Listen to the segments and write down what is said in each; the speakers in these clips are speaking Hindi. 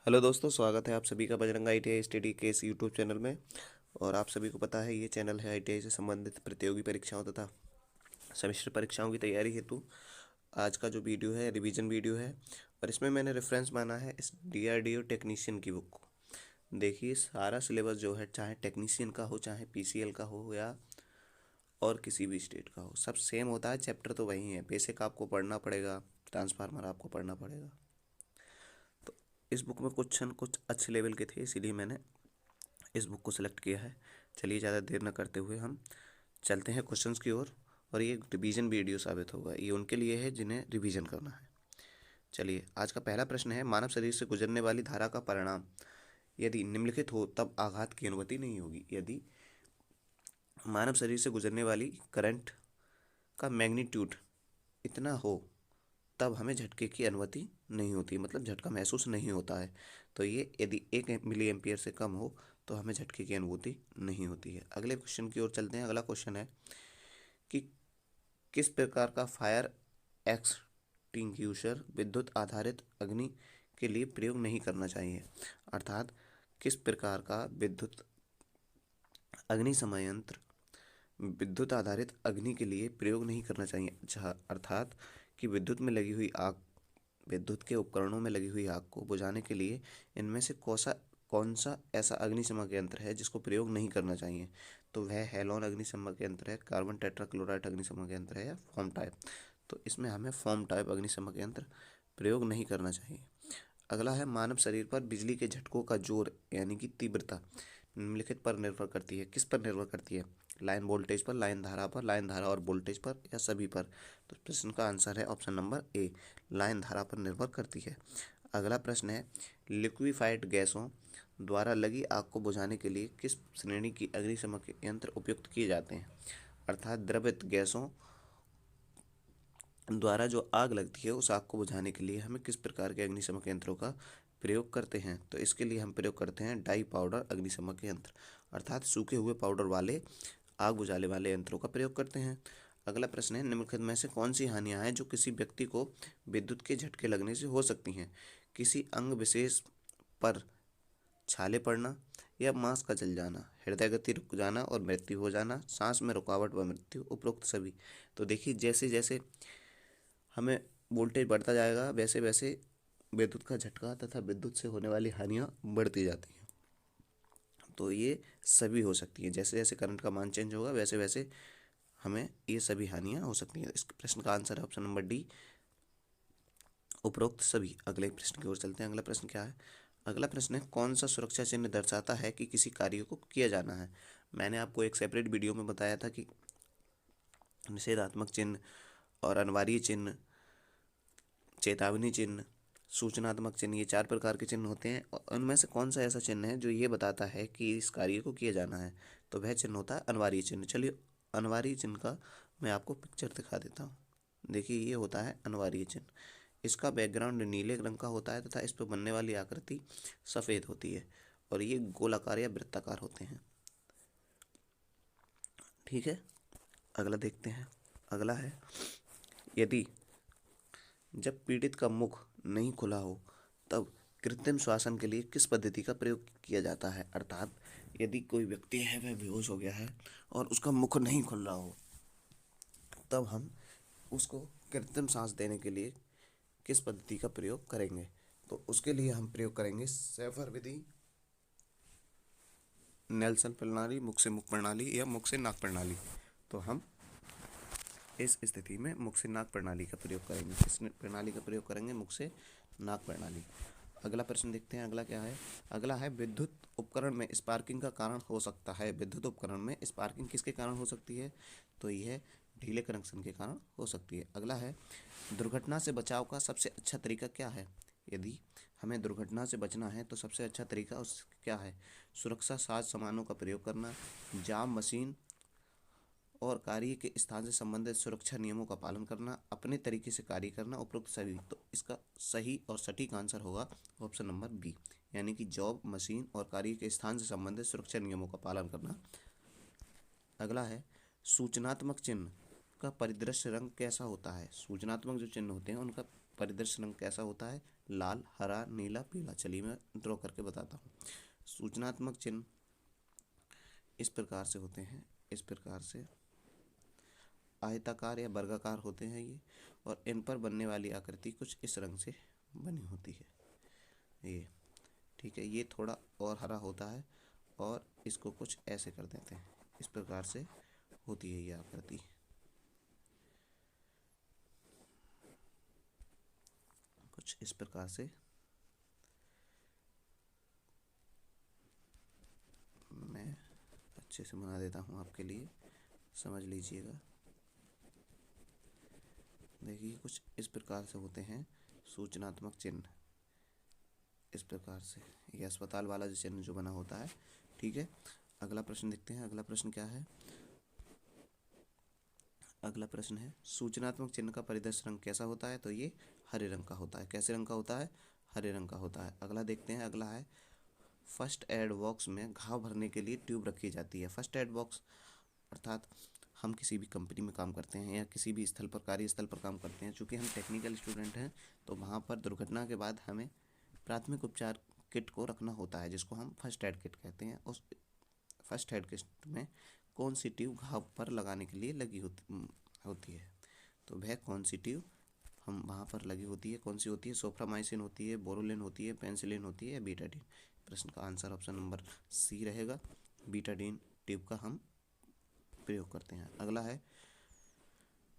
हेलो दोस्तों, स्वागत है आप सभी का बजरंग ITI स्टडी के इस यूट्यूब चैनल में। और आप सभी को पता है ये चैनल है ITI से संबंधित प्रतियोगी परीक्षाओं तथा सेमेस्टर परीक्षाओं की तैयारी हेतु। आज का जो वीडियो है रिवीजन वीडियो है, और इसमें मैंने रेफरेंस माना है इस DRDO टेक्नीशियन की बुक को। देखिए, सारा सिलेबस जो है, चाहे टेक्नीशियन का हो, चाहे PCL का हो, या और किसी भी स्टेट का हो, सब सेम होता है। चैप्टर तो वही है, बेसिक आपको पढ़ना पड़ेगा, ट्रांसफार्मर आपको पढ़ना पड़ेगा। तो इस बुक में क्वेश्चन कुछ अच्छे लेवल के थे, इसीलिए मैंने इस बुक को सिलेक्ट किया है। चलिए, ज़्यादा देर न करते हुए हम चलते हैं क्वेश्चंस की ओर। और ये रिवीजन वीडियो साबित होगा, ये उनके लिए है जिन्हें रिवीजन करना है। चलिए, आज का पहला प्रश्न है, मानव शरीर से गुजरने वाली धारा का परिणाम यदि निम्नलिखित हो तब आघात की अनुमति नहीं होगी। यदि मानव शरीर से गुजरने वाली करंट का मैग्नीट्यूड इतना हो तब हमें झटके की अनुमति नहीं होती, मतलब झटका महसूस नहीं होता है। तो ये यदि 1 मिली एम्पियर से कम हो तो हमें झटके की अनुभूति नहीं होती है। अगले क्वेश्चन की ओर चलते हैं। अगला क्वेश्चन है कि किस प्रकार का फायर एक्सटिंग्विशर विद्युत आधारित अग्नि के लिए प्रयोग नहीं करना चाहिए। अर्थात किस प्रकार का विद्युत अग्नि संयंत्र विद्युत आधारित अग्नि के लिए प्रयोग नहीं करना चाहिए। अच्छा, अर्थात कि विद्युत में लगी हुई आग, विद्युत के उपकरणों में लगी हुई आग को बुझाने के लिए इनमें से कौन सा ऐसा अग्निशमक यंत्र है जिसको प्रयोग नहीं करना चाहिए। तो वह हेलोन अग्निशमक यंत्र है, कार्बन टेट्राक्लोराइड अग्निशमक यंत्र है, या फोम टाइप। तो इसमें हमें फोम टाइप अग्निशमक यंत्र प्रयोग नहीं करना चाहिए। अगला है, मानव शरीर पर बिजली के झटकों का जोर यानी कि तीव्रता निम्नलिखित पर निर्भर करती है। किस पर निर्भर करती है? लाइन वोल्टेज पर, लाइन धारा पर, लाइन धारा और वोल्टेज पर, या सभी पर। तो प्रश्न का आंसर है ऑप्शन नंबर ए, लाइन धारा पर निर्भर करती है। अगला प्रश्न है, लिक्विफाइड गैसों द्वारा लगी आग को बुझाने के लिए किस श्रेणी की अग्निशमक यंत्र उपयुक्त किए जाते हैं। अर्थात द्रवित गैसों द्वारा जो आग लगती है उस आग को बुझाने के लिए हमें किस प्रकार के अग्निशमक यंत्रों का प्रयोग करते हैं। तो इसके लिए हम प्रयोग करते हैं डाई पाउडर अग्निशमक यंत्र, अर्थात सूखे हुए पाउडर वाले आग बुझाने वाले यंत्रों का प्रयोग करते हैं। अगला प्रश्न है, निम्नलिखित में से कौन सी हानियां हैं जो किसी व्यक्ति को विद्युत के झटके लगने से हो सकती हैं। किसी अंग विशेष पर छाले पड़ना, या मांस का जल जाना, हृदय गति रुक जाना और मृत्यु हो जाना, सांस में रुकावट व मृत्यु, उपरोक्त सभी। तो देखिए, जैसे जैसे हमें वोल्टेज बढ़ता जाएगा वैसे वैसे विद्युत का झटका तथा विद्युत से होने वाली हानियां बढ़ती जाती हैं। तो ये सभी हो सकती हैं, जैसे जैसे करंट का मान चेंज होगा वैसे वैसे हमें ये सभी हानियां हो सकती हैं। इस प्रश्न का आंसर है ऑप्शन नंबर डी, उपरोक्त सभी। अगले प्रश्न की ओर चलते हैं। अगला प्रश्न क्या है? अगला प्रश्न है, कौन सा सुरक्षा चिन्ह दर्शाता है कि किसी कार्य को किया जाना है। मैंने आपको एक सेपरेट वीडियो में बताया था कि निषेधात्मक चिन्ह और अनिवार्य चिन्ह, चेतावनी चिन्ह, सूचनात्मक चिन्ह, ये 4 प्रकार के चिन्ह होते हैं। और उनमें से कौन सा ऐसा चिन्ह है जो ये बताता है कि इस कार्य को किया जाना है। तो वह चिन्ह होता है अनिवार्य चिन्ह। चलिए, अनिवार्य चिन्ह का मैं आपको पिक्चर दिखा देता हूँ। देखिए, ये होता है अनिवार्य चिन्ह। इसका बैकग्राउंड नीले रंग का होता है तथा इस पर बनने वाली आकृति सफ़ेद होती है, और ये गोलाकार या वृत्ताकार होते हैं। ठीक है, अगला देखते हैं। अगला है, यदि जब पीड़ित का मुख नहीं खुला हो तब कृत्रिम श्वसन के लिए किस पद्धति का प्रयोग किया जाता है। अर्थात यदि कोई व्यक्ति है वह बेहोश हो गया है और उसका मुख नहीं खुल रहा हो, तब हम उसको कृत्रिम सांस देने के लिए किस पद्धति का प्रयोग करेंगे। तो उसके लिए हम प्रयोग करेंगे सेफर विधि, नेल्सन प्रणाली, मुख से मुख प्रणाली, या मुख से नाक प्रणाली। तो हम इस स्थिति में मुख से नाक प्रणाली का प्रयोग करेंगे। किस प्रणाली का प्रयोग करेंगे? मुख से नाक प्रणाली। अगला प्रश्न देखते हैं। अगला क्या है? अगला है, विद्युत उपकरण में स्पार्किंग का कारण हो सकता है। विद्युत उपकरण में स्पार्किंग किसके कारण हो सकती है? तो यह ढीले कनेक्शन के कारण हो सकती है। अगला है, दुर्घटना से बचाव का सबसे अच्छा तरीका क्या है। यदि हमें दुर्घटना से बचना है तो सबसे अच्छा तरीका उस क्या है? सुरक्षा साज सामानों का प्रयोग करना, जाम मशीन और कार्य के स्थान से संबंधित सुरक्षा नियमों का पालन करना, अपने तरीके से कार्य करना, उपरोक्त सभी। तो इसका सही और सटीक आंसर होगा ऑप्शन नंबर बी, यानी कि जॉब, मशीन और कार्य के स्थान से संबंधित सुरक्षा नियमों का पालन करना। अगला है, सूचनात्मक चिन्ह का परिदृश्य रंग कैसा होता है। सूचनात्मक जो चिन्ह होते हैं उनका परिदृश्य रंग कैसा होता है? लाल, हरा, नीला, पीला। चलिए मैं ड्रॉ करके बताता हूँ। सूचनात्मक चिन्ह इस प्रकार से होते हैं, इस प्रकार से आयताकार या वर्गाकार होते हैं ये, और इन पर बनने वाली आकृति कुछ इस रंग से बनी होती है ये। ठीक है, ये थोड़ा और हरा होता है और इसको कुछ ऐसे कर देते हैं, इस प्रकार से होती है ये आकृति, कुछ इस प्रकार से। मैं अच्छे से बना देता हूँ आपके लिए, समझ लीजिएगा। देखिए कुछ इस प्रकार से होते हैं सूचनात्मक चिन्ह, इस प्रकार से। ये अस्पताल वाला जो चिन्ह जो बना होता है। ठीक है, अगला प्रश्न देखते हैं। अगला प्रश्न क्या है? अगला प्रश्न है सूचनात्मक चिन्ह का परिदृश्य रंग कैसा होता है? तो ये हरे रंग का होता है। कैसे रंग का होता है? हरे रंग का होता है। अगला देखते हैं। अगला है फर्स्ट एड बॉक्स में घाव भरने के लिए ट्यूब रखी जाती है। फर्स्ट एड बॉक्स अर्थात हम किसी भी कंपनी में काम करते हैं या किसी भी स्थल पर, कार्यस्थल पर काम करते हैं, चूँकि हम टेक्निकल स्टूडेंट हैं तो वहाँ पर दुर्घटना के बाद हमें प्राथमिक उपचार किट को रखना होता है, जिसको हम फर्स्ट एड किट कहते हैं। उस फर्स्ट एड किट में कौन सी ट्यूब घाव पर लगाने के लिए लगी होती है? तो वह कौन सी ट्यूब हम वहाँ पर लगी होती है, कौन सी होती है? सोफ्रामाइसिन होती है, बोरोलिन होती है, पेनिसिलिन होती है या बीटाडीन? प्रश्न का आंसर ऑप्शन नंबर सी रहेगा, बीटाडीन ट्यूब का हम प्रयोग करते हैं। अगला है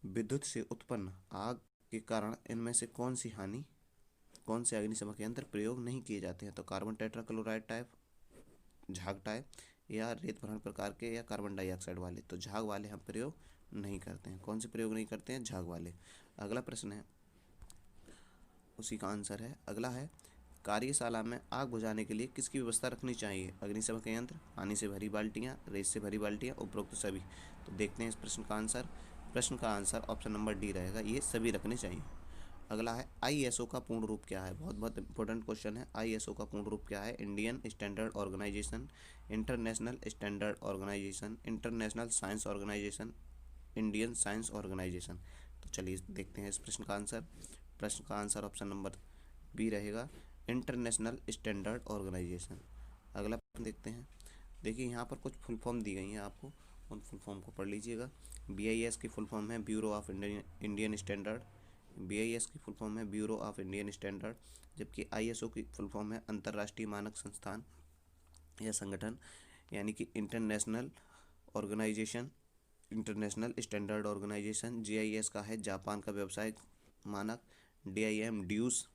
विद्युत से उत्पन्न आग के कारण इनमें से कौन से अग्निशमक यंत्र प्रयोग नहीं किए जाते हैं? तो कार्बन टेट्राक्लोराइड टाइप, झाग टाइप, या रेत भरण प्रकार के, या कार्बन डाइऑक्साइड वाले। तो झाग वाले हम प्रयोग नहीं करते हैं। कौन से प्रयोग नहीं करते हैं? झाग वाले। अगला प्रश्न है, उसी का आंसर है। अगला है कार्यशाला में आग बुझाने के लिए किसकी व्यवस्था रखनी चाहिए? अग्निशमक यंत्र, पानी से भरी बाल्टियाँ, रेत से भरी बाल्टियाँ, उपरोक्त सभी। तो देखते हैं इस प्रश्न का आंसर। प्रश्न का आंसर ऑप्शन नंबर डी रहेगा, ये सभी रखने चाहिए। अगला है ISO का पूर्ण रूप क्या है? बहुत बहुत इंपॉर्टेंट क्वेश्चन है। ISO का पूर्ण रूप क्या है? Indian standard organisation, international standard organisation, international science organisation, Indian science organisation. तो चलिए देखते हैं इस प्रश्न का आंसर। प्रश्न का आंसर ऑप्शन नंबर बी रहेगा, इंटरनेशनल स्टैंडर्ड ऑर्गेनाइजेशन। अगला प्रश्न देखते हैं। देखिए यहाँ पर कुछ फुल फॉर्म दी गई हैं, आपको उन फुल फॉर्म को पढ़ लीजिएगा। BIS की फुल फॉर्म है bureau of Indian standard, BIS की फुल फॉर्म है ब्यूरो ऑफ इंडियन स्टैंडर्ड, जबकि ISO की फुल फॉर्म है अंतर्राष्ट्रीय मानक संस्थान या संगठन, यानी कि international organisation, international standard organisation. GIS का है जापान का व्यवसायिक मानक, DIM ड्यूस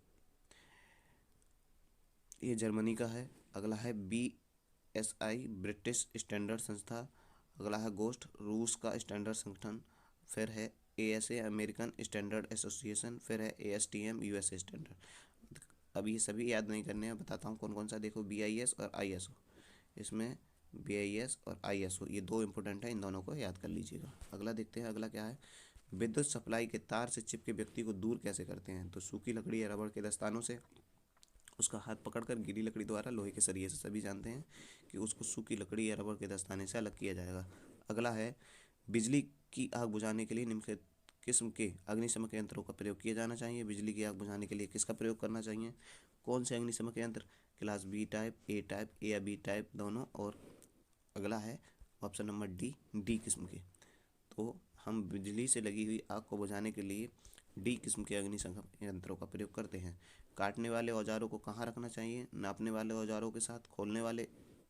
ये जर्मनी का है। अगला है BSI ब्रिटिश स्टैंडर्ड संस्था। अगला है गोस्ट रूस का स्टैंडर्ड संगठन। फिर है ASA अमेरिकन स्टैंडर्ड एसोसिएशन। फिर है ASTM USA स्टैंडर्ड। अब ये सभी याद नहीं करने हैं, बताता हूँ कौन कौन सा। देखो BIS और ISO, इसमें BIS और ISO ये दो इंपॉर्टेंट है, इन दोनों को याद कर लीजिएगा। अगला देखते हैं। अगला क्या है? विद्युत सप्लाई के तार से चिपके व्यक्ति को दूर कैसे करते हैं? तो सूखी लकड़ी या रबड़ के दस्तानों से, उसका हाथ पकड़कर गीली लकड़ी द्वारा, लोहे के सरिये से। सभी जानते हैं कि उसको सूखी लकड़ी या रबड़ के दस्ताने से अलग किया जाएगा। अगला है बिजली की आग बुझाने के लिए निम्नलिखित किस्म के अग्निशमक यंत्रों का प्रयोग किया जाना चाहिए। बिजली की आग बुझाने के लिए किसका प्रयोग करना चाहिए? कौन से अग्निशमक यंत्र? Class B type, A type, A या B टाइप दोनों। और अगला है ऑप्शन नंबर डी किस्म के। तो हम बिजली से लगी हुई आग को बुझाने के लिए D किस्म के अग्निशमक यंत्रों का प्रयोग करते हैं। काटने वाले औजारों को कहाँ रखना चाहिए? नापने वाले औजारों के साथ, खोलने वाले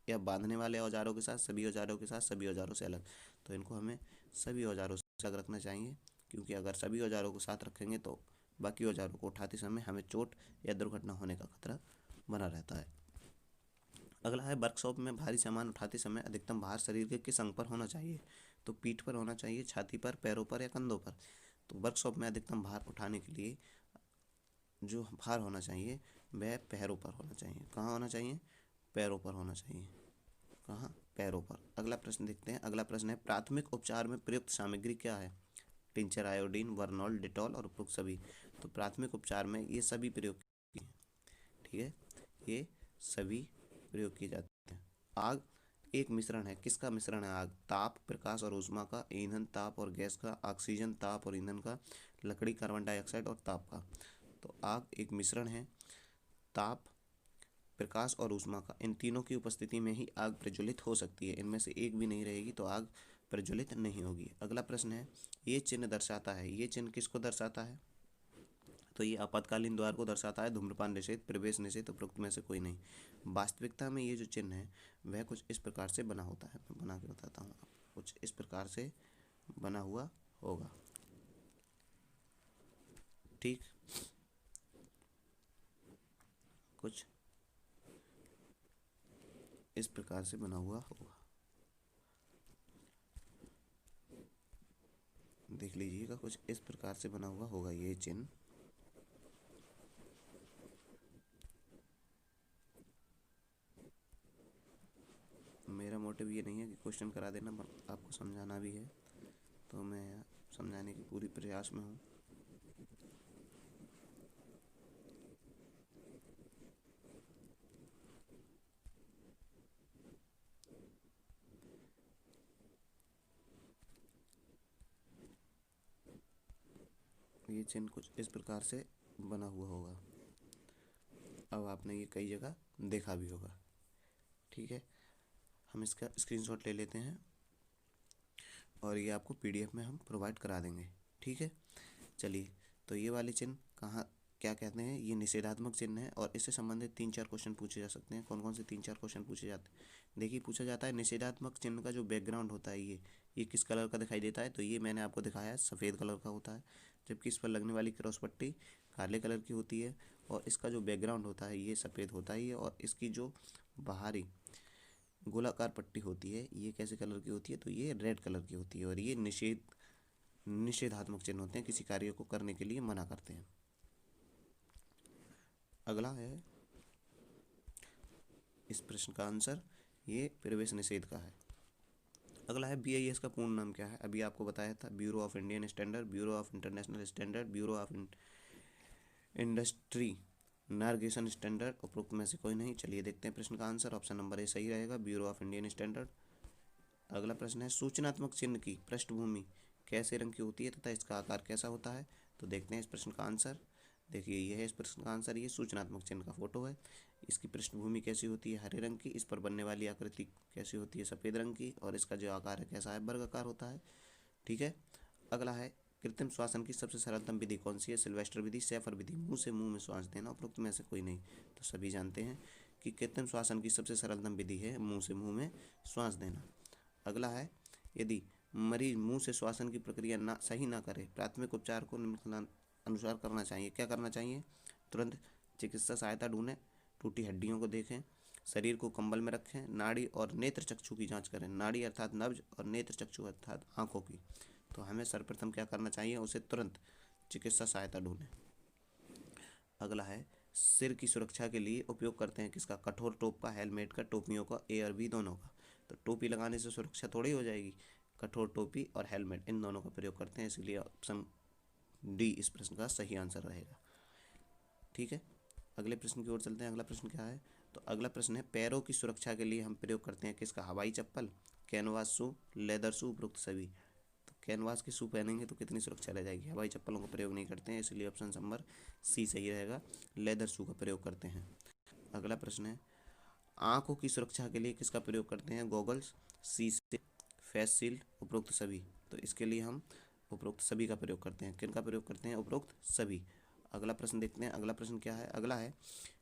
या बांधने वाले औजारों के साथ, सभी औजारों के साथ, सभी औजारों से अलग। तो इनको हमें सभी औजारों से अलग रखना चाहिए, क्योंकि अगर सभी औजारों को साथ रखेंगे तो बाकी औजारों को उठाते समय हमें चोट या दुर्घटना होने का खतरा बना रहता है। अगला है वर्कशॉप में भारी सामान उठाते समय अधिकतम भार शरीर के किस अंग पर होना चाहिए? तो पीठ पर होना चाहिए, छाती पर, पैरों पर या कंधों पर। तो वर्कशॉप में अधिकतम भार उठाने के लिए जो भार होना चाहिए वह पैरों पर होना चाहिए। कहाँ होना चाहिए? पैरों पर होना चाहिए। कहाँ? पैरों पर। अगला प्रश्न देखते हैं। अगला प्रश्न है प्राथमिक उपचार में प्रयुक्त सामग्री क्या है? टिंचर, आयोडीन, वर्नॉल, डिटॉल और उपरोक्त सभी। तो प्राथमिक उपचार में ये सभी प्रयोग किए हैं। ठीक है, ये सभी प्रयोग किए जाते हैं। आग एक मिश्रण है, किसका मिश्रण है आग? ताप, प्रकाश और ऊष्मा का, ईंधन, ताप और गैस का, ऑक्सीजन, ताप और ईंधन का, लकड़ी, कार्बन डाइऑक्साइड और ताप का। तो आग एक मिश्रण है ताप, प्रकाश और ऊष्मा का। इन तीनों की उपस्थिति में ही आग प्रज्वलित हो सकती है। इनमें से एक भी नहीं रहेगी तो आग प्रज्वलित नहीं होगी। अगला प्रश्न है, ये चिन्ह दर्शाता है। ये चिन्ह किसको दर्शाता है? तो ये आपातकालीन द्वार को दर्शाता है। धूम्रपान निषेध, प्रवेश निषेध, उपरोक्त में से कोई नहीं। वास्तविकता में ये जो चिन्ह है वह कुछ इस प्रकार से बना होता है। मैं बना के बताता हूँ आपको। कुछ इस प्रकार से बना हुआ होगा। ठीक, कुछ इस प्रकार से बना हुआ होगा। देख लीजिएगा, कुछ इस प्रकार से बना हुआ होगा ये चिन्ह। मेरा मोटिव ये नहीं है कि क्वेश्चन करा देना, आपको समझाना भी है, तो मैं समझाने की पूरी प्रयास में हूँ। ये चिन्ह कुछ इस प्रकार से बना हुआ होगा। अब आपने ये कई जगह देखा भी होगा। ठीक है, हम इसका स्क्रीनशॉट ले लेते हैं और ये आपको पीडीएफ में हम प्रोवाइड करा देंगे। ठीक है, चलिए, तो ये वाले चिन्ह कहाँ क्या कहते हैं? ये निषेधात्मक चिन्ह है और इससे संबंधित 3-4 क्वेश्चन पूछे जा सकते हैं। कौन कौन से 3-4 क्वेश्चन पूछे जाते हैं? देखिए, पूछा जाता है निषेधात्मक चिन्ह का जो बैकग्राउंड होता है ये किस कलर का दिखाई देता है? तो ये मैंने आपको दिखाया है, सफ़ेद कलर का होता है, जबकि इस पर लगने वाली क्रॉस पट्टी काले कलर की होती है। और इसका जो बैकग्राउंड होता है ये सफ़ेद होता है। और इसकी जो बाहरी गोलाकार पट्टी होती है ये कैसे कलर की होती है? तो ये रेड कलर की होती है। और ये निषेधात्मक चिन्ह होते हैं, किसी कार्य को करने के लिए मना करते हैं। अगला है, इस प्रश्न का आंसर ये प्रवेश निषेध का है। अगला है, BIS का पूर्ण नाम क्या है? अभी आपको बताया था, bureau of Indian standard, bureau of international standard, bureau of industry नार्गेशन स्टैंडर्ड। उपरोक्त में से कोई नहीं। चलिए देखते हैं प्रश्न का आंसर। ऑप्शन नंबर ए सही रहेगा, ब्यूरो ऑफ इंडियन स्टैंडर्ड। अगला प्रश्न है, सूचनात्मक चिन्ह की पृष्ठभूमि कैसे रंग की होती है तथा इसका आकार कैसा होता है? तो देखते हैं इस प्रश्न का आंसर। देखिए, यह है इस प्रश्न का आंसर। ये सूचनात्मक चिन्ह का फोटो है। इसकी पृष्ठभूमि कैसी होती है? हरे रंग की। इस पर बनने वाली आकृति कैसी होती है? सफ़ेद रंग की। और इसका जो आकार है कैसा है? वर्गाकार होता है। ठीक है, अगला है, कृत्रिम श्वासन की सबसे सरलतम विधि कौन सी है? सिल्वेस्टर विधि, शेफर विधि, मुंह से मुंह में श्वास देना। उपरोक्त में से कोई नहीं। तो सभी जानते हैं कि कृत्रिम श्वासन की सबसे सरलतम विधि है मुंह से मुंह में श्वास देना। अगला है, यदि मरीज मुंह से श्वासन की प्रक्रिया सही ना करे, प्राथमिक उपचार को निम्नलिखित अनुसार करना चाहिए। क्या करना चाहिए? तुरंत चिकित्सा सहायता ढूंढें, टूटी हड्डियों को देखें, शरीर को कंबल में रखें, नाड़ी और नेत्र चक्षु की जांच करें। नाड़ी अर्थात नब्ज और नेत्र चक्षु अर्थात आंखों की। तो हमें सर्वप्रथम क्या करना चाहिए? उसे तुरंत चिकित्सा सहायता ढूंढें। अगला है, सिर की सुरक्षा के लिए उपयोग करते हैं किसका? कठोर टोप का, हेलमेट का, टोपियों का, A और B दोनों का। तो टोपी लगाने से सुरक्षा थोड़ी हो जाएगी। कठोर टोपी और हेलमेट इन दोनों का प्रयोग करते हैं, इसलिए ऑप्शन डी इस प्रश्न का सही आंसर रहेगा। ठीक है, अगले प्रश्न की ओर चलते हैं। अगला प्रश्न क्या है? तो अगला प्रश्न है, पैरों की सुरक्षा के लिए हम प्रयोग करते हैं किसका? हवाई चप्पल, कैनवास शू, लेदर शू, उपरोक्त सभी। तो कैनवास के शू पहनेंगे तो कितनी सुरक्षा रह जाएगी? हवाई चप्पलों का प्रयोग नहीं करते हैं, इसलिए ऑप्शन नंबर सी सही रहेगा, लेदर शू का प्रयोग करते हैं। अगला प्रश्न है, आंखों की सुरक्षा के लिए किसका प्रयोग करते हैं? गॉगल्स, शीशे, फेस शील्ड, उपरोक्त सभी। तो इसके लिए हम उपरोक्त सभी का प्रयोग करते हैं। किनका प्रयोग करते हैं? उपरोक्त सभी। अगला प्रश्न देखते हैं। अगला प्रश्न क्या है? अगला है,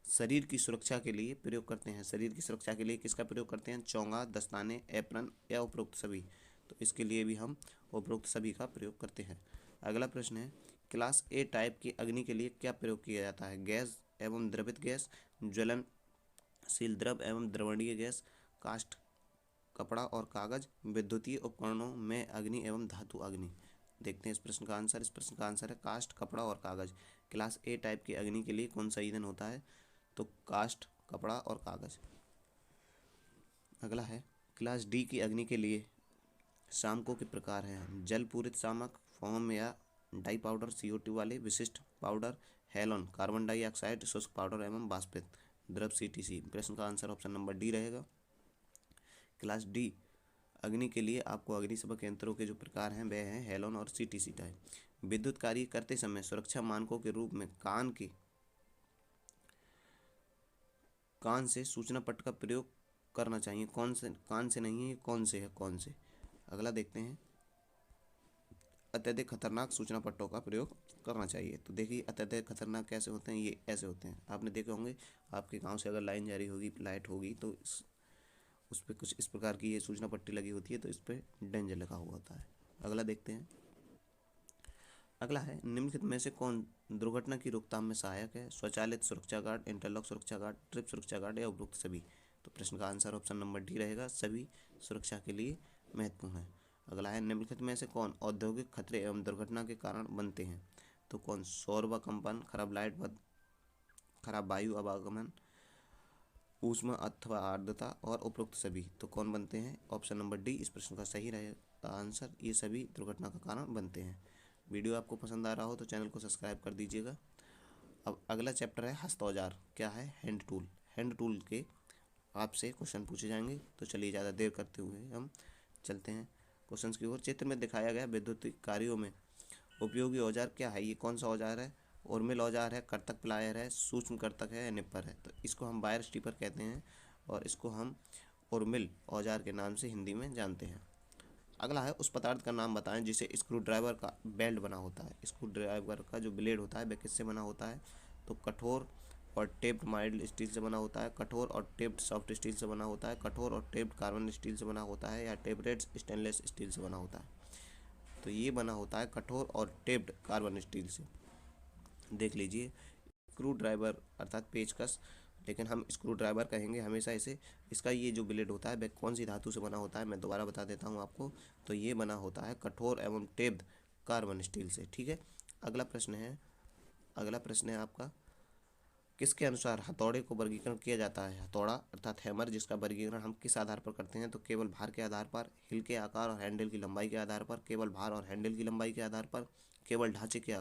शरीर की सुरक्षा के लिए प्रयोग करते हैं। शरीर की सुरक्षा के लिए किसका प्रयोग करते हैं? चोंगा, दस्ताने, एप्रन या उपरोक्त सभी। तो इसके लिए भी हम उपरोक्त सभी का प्रयोग करते हैं। अगला प्रश्न है, क्लास ए टाइप की अग्नि के लिए क्या प्रयोग किया जाता है? गैस एवं द्रवित गैस, ज्वलनशील द्रव एवं द्रवणीय गैस, काष्ठ, कपड़ा और कागज, विद्युतीय उपकरणों में अग्नि एवं धातु अग्नि। देखते हैं इस प्रश्न का आंसर। इस प्रश्न का आंसर है काष्ठ, कपड़ा और कागज। क्लास ए टाइप की अग्नि के लिए कौन सा ईंधन होता है? तो काष्ठ, कपड़ा और कागज। अगला है, क्लास डी की अग्नि के लिए शामकों के प्रकार हैं। जल पूरित शामक, फोम या डाई पाउडर, CO2 वाले, विशिष्ट पाउडर, हेलोन, कार्बन डाइऑक्साइड, शुष्क पाउडर एवं वाष्पित द्रव, CTC। प्रश्न का आंसर ऑप्शन नंबर डी रहेगा। क्लास डी अग्नि के लिए आपको अग्निशमक यंत्रों के जो प्रकार हैं वह हैं हेलोन और सीटीसी टाइप। विद्युत कार्य करते समय सुरक्षा मानकों के रूप में कान से सूचना पट्ट का प्रयोग करना चाहिए। कौन से कान से नहीं है, कौन से है, कौन से। अगला देखते हैं, अत्यधिक खतरनाक सूचना पट्टों का प्रयोग करना चाहिए। तो देखिए अत्यधिक खतरनाक कैसे होते हैं, ये ऐसे होते हैं। आपने देखे होंगे आपके गांव से अगर लाइन जारी होगी, लाइट होगी, तो उस पर कुछ इस प्रकार की ये सूचना पट्टी लगी होती है, तो इस पर डेंजर लगा हुआ होता है। अगला देखते हैं, अगला है निम्नलिखित में से कौन दुर्घटना की रोकथाम में सहायक है? स्वचालित सुरक्षा गार्ड, इंटरलॉक सुरक्षा गार्ड, ट्रिप सुरक्षा गार्ड या उपरोक्त सभी। तो प्रश्न का आंसर ऑप्शन नंबर डी रहेगा, सभी सुरक्षा के लिए महत्वपूर्ण है। अगला है निम्नलिखित में से कौन औद्योगिक खतरे एवं दुर्घटना के कारण बनते हैं? तो कौन सौर व कंपन, खराब लाइट व खराब वायु आवागमन, ऊष्मा अथवा आर्द्रता और उपरोक्त सभी। तो कौन बनते हैं? ऑप्शन नंबर डी इस प्रश्न का सही रहेगा आंसर, ये सभी दुर्घटना का कारण बनते हैं। वीडियो आपको पसंद आ रहा हो तो चैनल को सब्सक्राइब कर दीजिएगा। अब अगला चैप्टर है हस्त औजार। क्या है? Hand tool. हैंड टूल के आपसे क्वेश्चन पूछे जाएंगे, तो चलिए ज़्यादा देर करते हुए हम चलते हैं क्वेश्चंस की ओर। चित्र में दिखाया गया विद्युतीय कार्यों में उपयोगी औजार क्या है? ये कौन सा औजार है? उर्मिल औजार है, कर्तक प्लायर है, सूक्ष्म कर्तक है या निप्पर है? तो इसको हम वायर स्टीपर कहते हैं और इसको हम उर्मिल औजार के नाम से हिंदी में जानते हैं। अगला है उस पदार्थ का नाम बताएं जिसे स्क्रू ड्राइवर का बेल्ट बना होता है। स्क्रू ड्राइवर का जो ब्लेड होता है वह किससे बना होता है? तो कठोर और टेप्ड माइल्ड स्टील से बना होता है, कठोर और टेप्ड सॉफ्ट स्टील से बना होता है, कठोर और टेप्ड कार्बन स्टील से बना होता है या टेम्परेट स्टेनलेस स्टील से बना होता है? तो ये बना होता है कठोर और टेप्ड कार्बन स्टील से। देख लीजिए, स्क्रू ड्राइवर अर्थात पेचकस, लेकिन हम स्क्रू ड्राइवर कहेंगे हमेशा इसे। इसका ये जो ब्लेड होता है वह कौन सी धातु से बना होता है? मैं दोबारा बता देता हूँ आपको। तो ये बना होता है कठोर एवं टेप्ड कार्बन स्टील से। ठीक है, अगला प्रश्न है आपका, किसके अनुसार हथौड़े को वर्गीकरण किया जाता है? हथौड़ा अर्थात हैमर, जिसका वर्गीकरण हम किस आधार पर करते हैं? तो केवल भार के आधार पर, हिल के आकार और हैंडल की लंबाई के आधार पर, केवल भार और हैंडल की लंबाई के आधार पर, केवल ढांचे के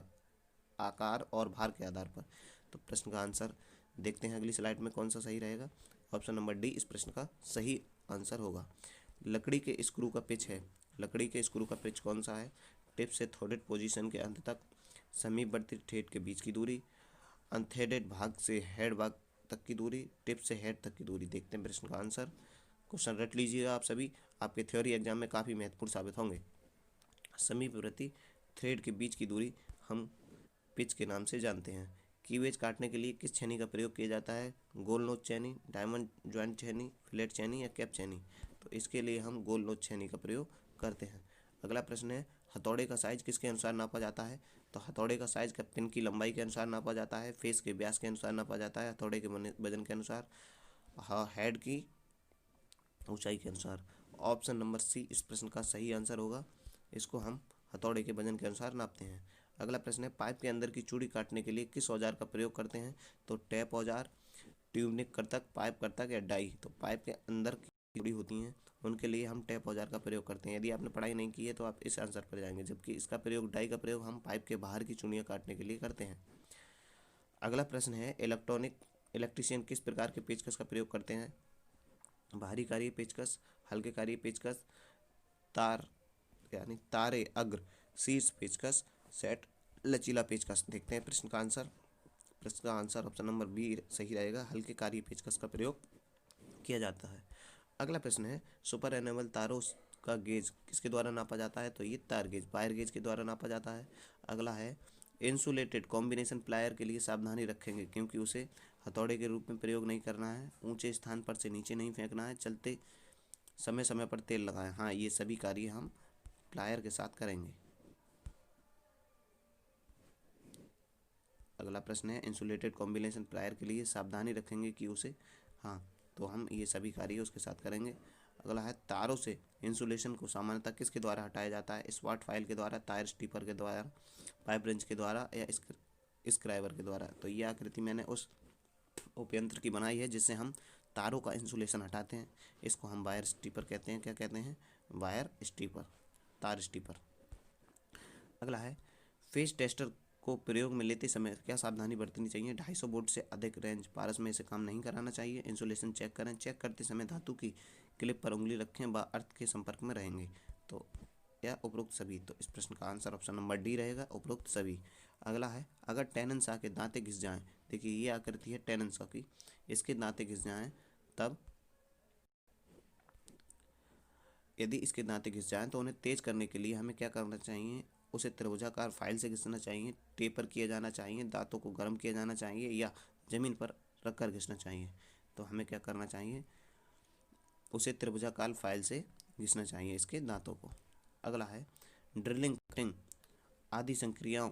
आकार और भार के आधार पर। तो प्रश्न का आंसर देखते हैं अगली स्लाइड में कौन सा सही रहेगा। ऑप्शन नंबर डी इस प्रश्न का सही आंसर होगा। लकड़ी के स्क्रू का पिच है। लकड़ी के स्क्रू का पिच कौन सा है? टिप से थ्रेडेड पोजीशन के अंत तक, समीपवर्ती ठेठ के बीच की दूरी, अनथ्रेडेड भाग से हेड भाग तक की दूरी, टिप से हेड तक की दूरी। देखते हैं प्रश्न का आंसर। क्वेश्चन रट लीजिएगा आप सभी, आपके थ्योरी एग्जाम में काफ़ी महत्वपूर्ण साबित होंगे। समीपवर्ती थ्रेड के बीच की दूरी हम पिच के नाम से जानते हैं। कीवेज काटने के लिए किस छेनी का प्रयोग किया जाता है? गोल नोच छेनी, डायमंड ज्वाइंट छेनी, फिलेट छेनी या कैप छेनी? तो इसके लिए हम गोल नोच छेनी का प्रयोग करते हैं। अगला प्रश्न है, हथौड़े का साइज किसके अनुसार नापा जाता है? तो हथौड़े का साइज का पिन की लंबाई के अनुसार नापा जाता है, फेस के व्यास के अनुसार नापा जाता है, हथौड़े के वजन के अनुसार, हेड की ऊंचाई के अनुसार। ऑप्शन नंबर सी इस प्रश्न का सही आंसर होगा। इसको हम हथौड़े के वजन के अनुसार नापते हैं। अगला प्रश्न है, पाइप के अंदर की चूड़ी काटने के लिए किस औजार का प्रयोग करते हैं? तो टैप औजार, ट्यूबनिक कर्तक, पाइप कर्तक या डाई? तो पाइप के अंदर की चूड़ी होती हैं उनके लिए हम टैप औजार का प्रयोग करते हैं। यदि आपने पढ़ाई नहीं की है तो आप इस आंसर पर जाएंगे, जबकि इसका प्रयोग, डाई का प्रयोग हम पाइप के बाहर की चूड़ियाँ काटने के लिए करते हैं। अगला प्रश्न है, इलेक्ट्रीशियन किस प्रकार के पेचकस का प्रयोग करते हैं? भारी कार्य पेचकस, हल्के कार्य पेचकस, तार यानी तारे अग्र शीर्ष पेचकस, सेट लचीला पेचकस। देखते हैं प्रश्न का आंसर। प्रश्न का आंसर ऑप्शन नंबर बी सही रहेगा, हल्के कार्य पेचकस का प्रयोग किया जाता है। अगला प्रश्न है, सुपर एनेमल तारों का गेज किसके द्वारा नापा जाता है? तो ये तार गेज, वायर गेज के द्वारा नापा जाता है। अगला है, इंसुलेटेड कॉम्बिनेशन प्लायर के लिए सावधानी रखेंगे क्योंकि उसे हथौड़े के रूप में प्रयोग नहीं करना है, ऊंचे स्थान पर से नीचे नहीं फेंकना है, चलते समय समय पर तेल लगाएं। हाँ, ये सभी कार्य हम प्लायर के साथ करेंगे। अगला प्रश्न है, इंसुलेटेड कॉम्बिनेशन प्लायर के लिए सावधानी रखेंगे कि उसे, हाँ, तो हम ये सभी कार्य उसके साथ करेंगे। अगला है, तारों से इंसुलेशन को सामान्यतः किसके द्वारा हटाया जाता है? स्पॉट फाइल के द्वारा, तार स्टीपर के द्वारा, पाइप रेंच के द्वारा या स्क्राइबर के द्वारा? तो ये आकृति मैंने उस उपयंत्र की बनाई है जिससे हम तारों का इंसुलेशन हटाते हैं। इसको हम वायर स्टीपर कहते हैं। क्या कहते हैं? वायर स्टीपर, तार स्टीपर। अगला है, फेज टेस्टर को प्रयोग में लेते समय क्या सावधानी बरतनी चाहिए? 250 वोल्ट से अधिक रेंज पारस में इसे काम नहीं कराना चाहिए। इंसुलेशन चेक करें, चेक करते समय धातु की क्लिप पर उंगली रखें व अर्थ के संपर्क में रहेंगे। तो या उपरोक्त सभी। तो इस प्रश्न का आंसर ऑप्शन नंबर डी रहेगा, उपरोक्त सभी। अगला है, अगर टेनन सॉ के दांते घिस जाएं, देखिए ये आकृति है टेनन सॉ की, इसके दांते घिस जाएं तब, यदि इसके दांते घिस जाएं तो उन्हें तेज करने के लिए हमें क्या करना चाहिए? उसे त्रिभुजाकार फाइल से घिसना चाहिए, टेपर किया जाना चाहिए, दांतों को गर्म किया जाना चाहिए, या जमीन पर रखकर घिसना चाहिए। तो हमें क्या करना चाहिए? उसे त्रिभुजाकार फाइल से घिसना चाहिए इसके दांतों को। अगला है, ड्रिलिंग, कटिंग आदि संक्रियाओं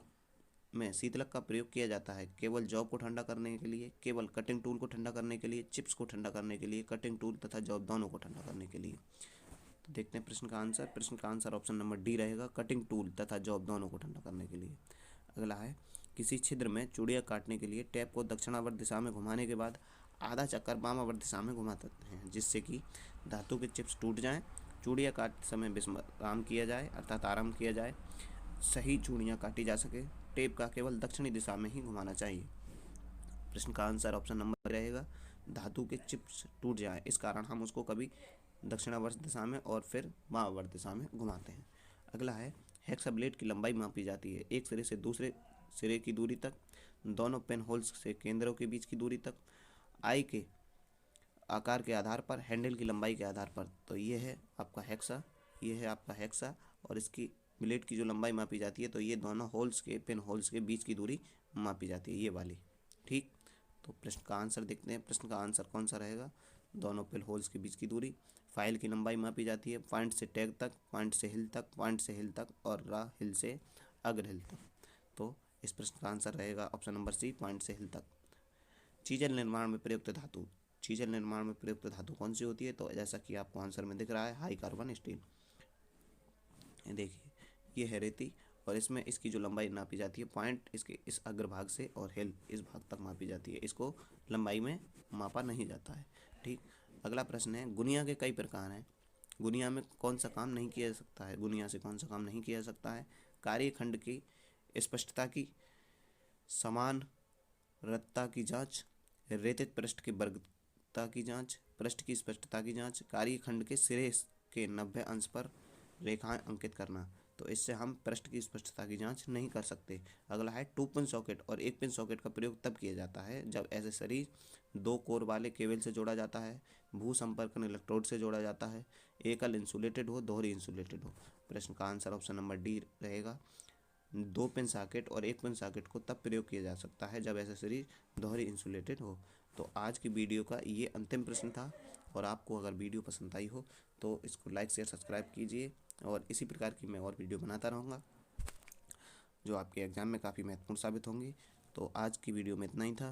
में शीतलक का प्रयोग किया जाता है केवल जॉब को ठंडा करने के लिए, केवल कटिंग टूल को ठंडा करने के लिए, चिप्स को ठंडा करने के लिए, कटिंग टूल तथा जॉब दोनों को ठंडा करने के लिए। तो देखते हैं प्रश्न का आंसर। प्रश्न का आंसर ऑप्शन नंबर डी रहेगा, कटिंग टूल तथा जॉब दोनों को ठंडा करने के लिए। अगला है, किसी छिद्र में चूड़ियाँ काटने के लिए टैप को दक्षिणावर्त दिशा में घुमाने के बाद आधा चक्कर वामावर्त दिशा में घुमाते हैं, जिससे कि धातु के चिप्स टूट जाएं, चूड़ियाँ काटते समय विश्राम किया जाए अर्थात आराम किया जाए, सही चूड़ियाँ काटी जा सके। टेप का केवल दक्षिणी दिशा में ही घुमाना चाहिए। प्रश्न का आंसर ऑप्शन नंबर रहेगा, धातु के चिप्स टूट जाए, इस कारण हम उसको कभी दक्षिणावर्त दिशा में और फिर वामावर्त दिशा में घुमाते हैं। अगला है, हेक्सा ब्लेड की लंबाई मापी जाती है एक सिरे से दूसरे सिरे की दूरी तक, दोनों पेन होल्स से केंद्रों के बीच की दूरी तक, आई के आकार के आधार पर, हैंडल की लंबाई के आधार पर। तो ये है आपका हेक्सा, ये है आपका हेक्सा, और इसकी ब्लेड की जो लंबाई मापी जाती है तो ये दोनों होल्स के, पेन होल्स के बीच की दूरी मापी जाती है, ये वाली। ठीक, तो प्रश्न का आंसर देखते हैं। प्रश्न का आंसर कौन सा रहेगा? दोनों पेन होल्स के बीच की दूरी। फाइल की लंबाई मापी जाती है पॉइंट से टैग तक, पॉइंट से हिल तक, पॉइंट से हिल तक, और रा हिल से अग्र हिल तक। तो इस प्रश्न का आंसर रहेगा ऑप्शन नंबर सी, पॉइंट से हिल तक। चीजल निर्माण में प्रयुक्त धातु, चीजल निर्माण में प्रयुक्त धातु कौन सी होती है? तो जैसा कि आपको आंसर में दिख रहा है, हाई कार्बन स्टील। देखिए ये है रेती, और इसमें इसकी जो लंबाई नापी जाती है पॉइंट इसके इस अग्रभाग से और हिल इस भाग तक मापी जाती है, इसको लंबाई में मापा नहीं जाता है। ठीक, अगला प्रश्न है, गुनिया के कई प्रकार हैं, गुनिया में कौन सा काम नहीं किया जा सकता है? गुनिया से कौन सा काम नहीं किया जा सकता है? कार्यखंड की स्पष्टता की, समान रत्ता की जांच, रेतित पृष्ठ की वर्गता की जांच, पृष्ठ की स्पष्टता की जांच, कार्यखंड के सिरे के 90 अंश पर रेखाएं अंकित करना। तो इससे हम पृष्ठ की स्पष्टता की जांच नहीं कर सकते। अगला है, 2 पिन सॉकेट और 1 पिन सॉकेट का प्रयोग तब किया जाता है जब एसेसरी 2 कोर वाले केबल से जोड़ा जाता है, भू संपर्कन इलेक्ट्रोड से जोड़ा जाता है, एकल इंसुलेटेड हो, दोहरी इंसुलेटेड हो। प्रश्न का आंसर ऑप्शन नंबर डी रहेगा, 2 पिन सॉकेट और 1 पिन सॉकेट को तब प्रयोग किया जा सकता है जब एसेसरी दोहरी इंसुलेटेड हो। तो आज की वीडियो का ये अंतिम प्रश्न था, और आपको अगर वीडियो पसंद आई हो तो इसको लाइक शेयर सब्सक्राइब कीजिए, और इसी प्रकार की मैं और वीडियो बनाता रहूँगा जो आपके एग्ज़ाम में काफ़ी महत्वपूर्ण साबित होंगी। तो आज की वीडियो में इतना ही था,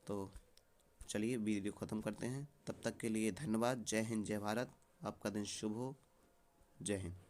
तो चलिए वीडियो ख़त्म करते हैं। तब तक के लिए धन्यवाद। जय हिंद, जय भारत। आपका दिन शुभ हो। जय हिंद।